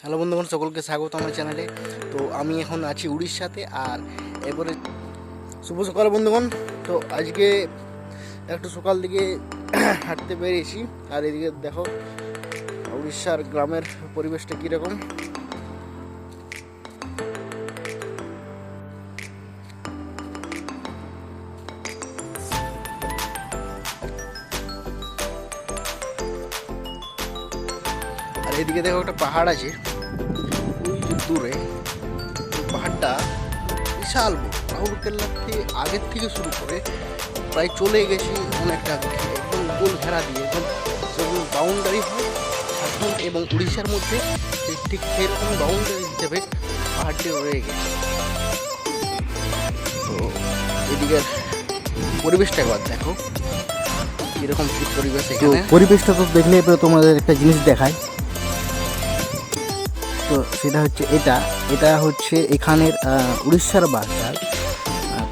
Hello বন্ধুগণ, সকলকে স্বাগত আমার চ্যানেলে। তো আমি এখন আছি উড়িষ্যাতে, আর এরপরে শুভ সকাল বন্ধুগণ। তো আজকে একটু সকাল দিকে হাঁটতে বেরিয়েছি, আর এদিকে দেখো উড়িষ্যার গ্রামের পরিবেশটা কীরকম। আর এদিকে দেখো একটা পাহাড় আছে ওই যে দূরে। পাহাড়টা বিশাল বড়, রাউরকেল্লার থেকে আগের থেকে শুরু করে প্রায় চলে গেছি অনেকটা, একদম গোল ঘেরা দিয়ে একদম যেমন বাউন্ডারি হয় ঝাড়খণ্ড এবং উড়িষ্যার মধ্যে, ঠিক সেরকম বাউন্ডারি হিসেবে পাহাড়টি রয়ে গেছে। তো এদিকের পরিবেশটা একবার দেখো কীরকম কি পরিবেশ এখানে। পরিবেশটা তো দেখলে এবার তোমাদের একটা জিনিস দেখায়। তো সেটা হচ্ছে এটা হচ্ছে এখানের উড়িষ্যার বাঁশঝাড়।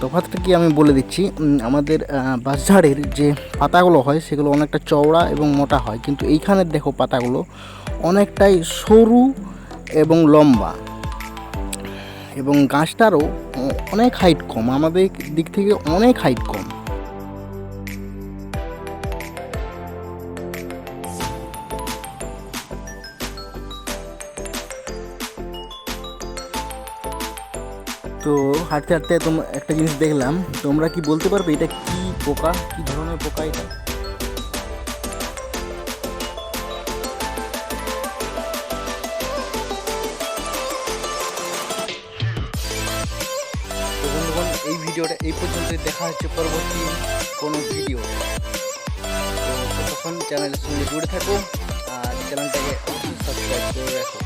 তফাৎটা কি আমি বলে দিচ্ছি। আমাদের বাঁশঝাড়ের যে পাতাগুলো হয় সেগুলো অনেকটা চওড়া এবং মোটা হয়, কিন্তু এইখানের দেখো পাতাগুলো অনেকটাই সরু এবং লম্বা, এবং গাছটারও অনেক হাইট কম, আমাদের দিক থেকে অনেক হাইট কম। তো হাঁটতে হাঁটতে একটা জিনিস দেখলাম, তোমরা কি বলতে পারবে এটা কি পোকা, কি ধরনের পোকা এটা? তো বন্ধুগণ, এই ভিডিওটা এই পর্যন্তই, দেখা হচ্ছে পরবর্তী কোনো ভিডিও। তো ততক্ষণ চ্যানেলের সঙ্গে জুড়ে থাকো, আর চ্যানেলটাকে অবশ্যই সাবস্ক্রাইব করে রাখো।